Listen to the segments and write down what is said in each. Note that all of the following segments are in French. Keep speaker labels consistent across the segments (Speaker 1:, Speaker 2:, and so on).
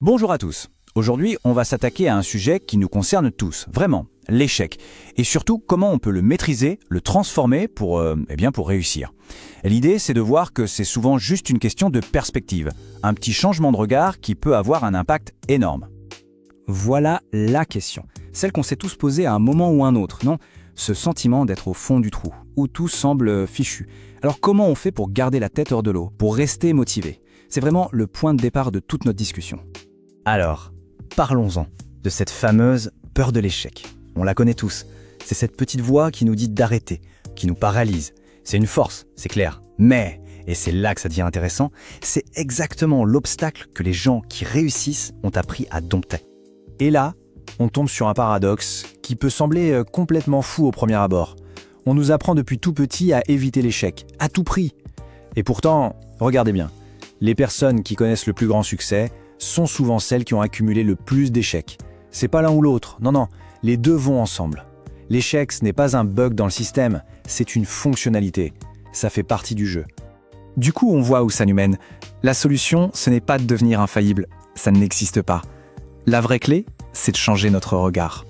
Speaker 1: Bonjour à tous. Aujourd'hui, on va s'attaquer à un sujet qui nous concerne tous, vraiment, l'échec. Et surtout, comment on peut le maîtriser, le transformer pour réussir. Et l'idée, c'est de voir que c'est souvent juste une question de perspective, un petit changement de regard qui peut avoir un impact énorme.
Speaker 2: Voilà la question. Celle qu'on s'est tous posée à un moment ou un autre, non? Ce sentiment d'être au fond du trou, où tout semble fichu. Alors comment on fait pour garder la tête hors de l'eau, pour rester motivé? C'est vraiment le point de départ de toute notre discussion. Alors, parlons-en de cette fameuse peur de l'échec. On la connaît tous. C'est cette petite voix qui nous dit d'arrêter, qui nous paralyse. C'est une force, c'est clair. Mais, et c'est là que ça devient intéressant, c'est exactement l'obstacle que les gens qui réussissent ont appris à dompter.
Speaker 3: Et là, on tombe sur un paradoxe qui peut sembler complètement fou au premier abord. On nous apprend depuis tout petit à éviter l'échec, à tout prix. Et pourtant, regardez bien, les personnes qui connaissent le plus grand succès sont souvent celles qui ont accumulé le plus d'échecs. C'est pas l'un ou l'autre, non, les deux vont ensemble. L'échec, ce n'est pas un bug dans le système, c'est une fonctionnalité. Ça fait partie du jeu.
Speaker 2: Du coup, on voit où ça nous mène. La solution, ce n'est pas de devenir infaillible, ça n'existe pas. La vraie clé, c'est de changer notre regard.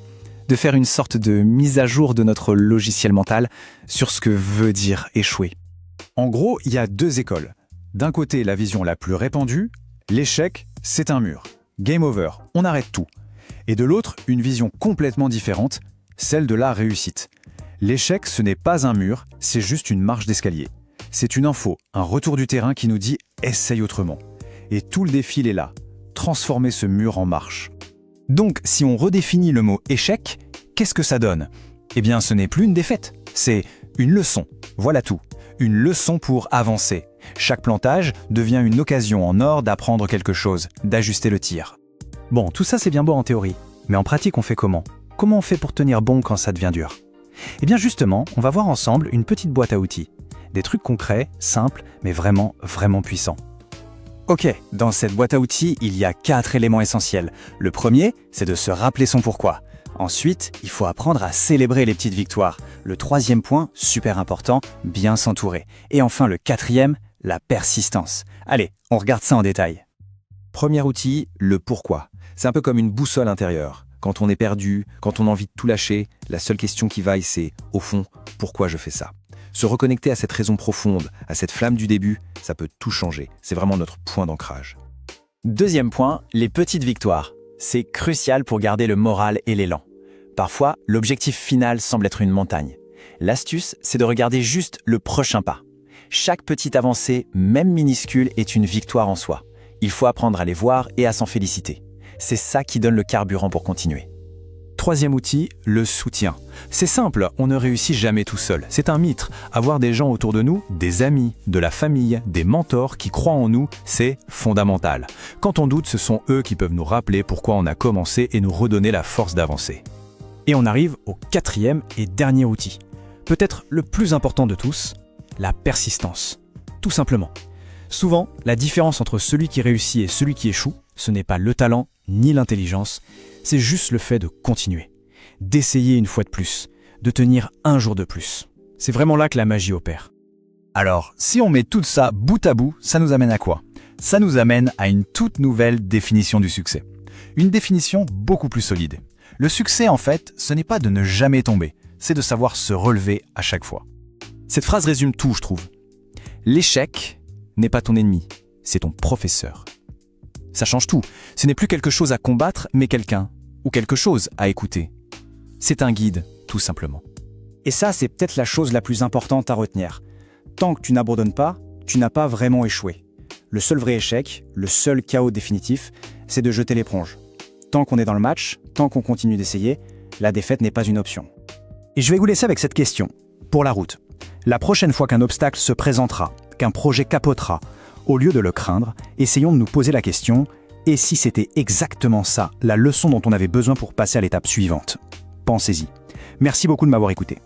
Speaker 2: De faire une sorte de mise à jour de notre logiciel mental sur ce que veut dire échouer.
Speaker 1: En gros, il y a deux écoles. D'un côté, la vision la plus répandue, l'échec, c'est un mur. Game over, on arrête tout. Et de l'autre, une vision complètement différente, celle de la réussite. L'échec, ce n'est pas un mur, c'est juste une marche d'escalier. C'est une info, un retour du terrain qui nous dit « essaye autrement ». Et tout le défi est là, transformer ce mur en marche. Donc, si on redéfinit le mot « échec », qu'est-ce que ça donne? Eh bien, ce n'est plus une défaite, c'est une leçon. Voilà tout. Une leçon pour avancer. Chaque plantage devient une occasion en or d'apprendre quelque chose, d'ajuster le tir.
Speaker 2: Bon, tout ça c'est bien beau en théorie, mais en pratique on fait comment? Comment on fait pour tenir bon quand ça devient dur? Eh bien justement, on va voir ensemble une petite boîte à outils. Des trucs concrets, simples, mais vraiment puissants. Ok, dans cette boîte à outils, il y a 4 éléments essentiels. Le premier, c'est de se rappeler son pourquoi. Ensuite, il faut apprendre à célébrer les petites victoires. Le troisième point, super important, bien s'entourer. Et enfin le quatrième, la persistance. Allez, on regarde ça en détail.
Speaker 3: Premier outil, le pourquoi. C'est un peu comme une boussole intérieure. Quand on est perdu, quand on a envie de tout lâcher, la seule question qui vaille, c'est, au fond, pourquoi je fais ça? Se reconnecter à cette raison profonde, à cette flamme du début, ça peut tout changer. C'est vraiment notre point d'ancrage.
Speaker 2: Deuxième point, les petites victoires. C'est crucial pour garder le moral et l'élan. Parfois, l'objectif final semble être une montagne. L'astuce, c'est de regarder juste le prochain pas. Chaque petite avancée, même minuscule, est une victoire en soi. Il faut apprendre à les voir et à s'en féliciter. C'est ça qui donne le carburant pour continuer.
Speaker 3: Troisième outil, le soutien. C'est simple, on ne réussit jamais tout seul. C'est un mythe. Avoir des gens autour de nous, des amis, de la famille, des mentors qui croient en nous, c'est fondamental. Quand on doute, ce sont eux qui peuvent nous rappeler pourquoi on a commencé et nous redonner la force d'avancer.
Speaker 2: Et on arrive au quatrième et dernier outil. Peut-être le plus important de tous, la persistance. Tout simplement. Souvent, la différence entre celui qui réussit et celui qui échoue, ce n'est pas le talent ni l'intelligence, c'est juste le fait de continuer, d'essayer une fois de plus, de tenir un jour de plus. C'est vraiment là que la magie opère.
Speaker 1: Alors, si on met tout ça bout à bout, ça nous amène à quoi? Ça nous amène à une toute nouvelle définition du succès. Une définition beaucoup plus solide. Le succès, en fait, ce n'est pas de ne jamais tomber, c'est de savoir se relever à chaque fois.
Speaker 3: Cette phrase résume tout, je trouve. L'échec n'est pas ton ennemi, c'est ton professeur. Ça change tout. Ce n'est plus quelque chose à combattre, mais quelqu'un, ou quelque chose à écouter. C'est un guide, tout simplement.
Speaker 2: Et ça, c'est peut-être la chose la plus importante à retenir. Tant que tu n'abandonnes pas, tu n'as pas vraiment échoué. Le seul vrai échec, le seul chaos définitif, c'est de jeter l'éponge. Tant qu'on est dans le match, tant qu'on continue d'essayer, la défaite n'est pas une option. Et je vais vous laisser avec cette question, pour la route. La prochaine fois qu'un obstacle se présentera, qu'un projet capotera, au lieu de le craindre, essayons de nous poser la question « Et si c'était exactement ça, la leçon dont on avait besoin pour passer à l'étape suivante ?» Pensez-y. Merci beaucoup de m'avoir écouté.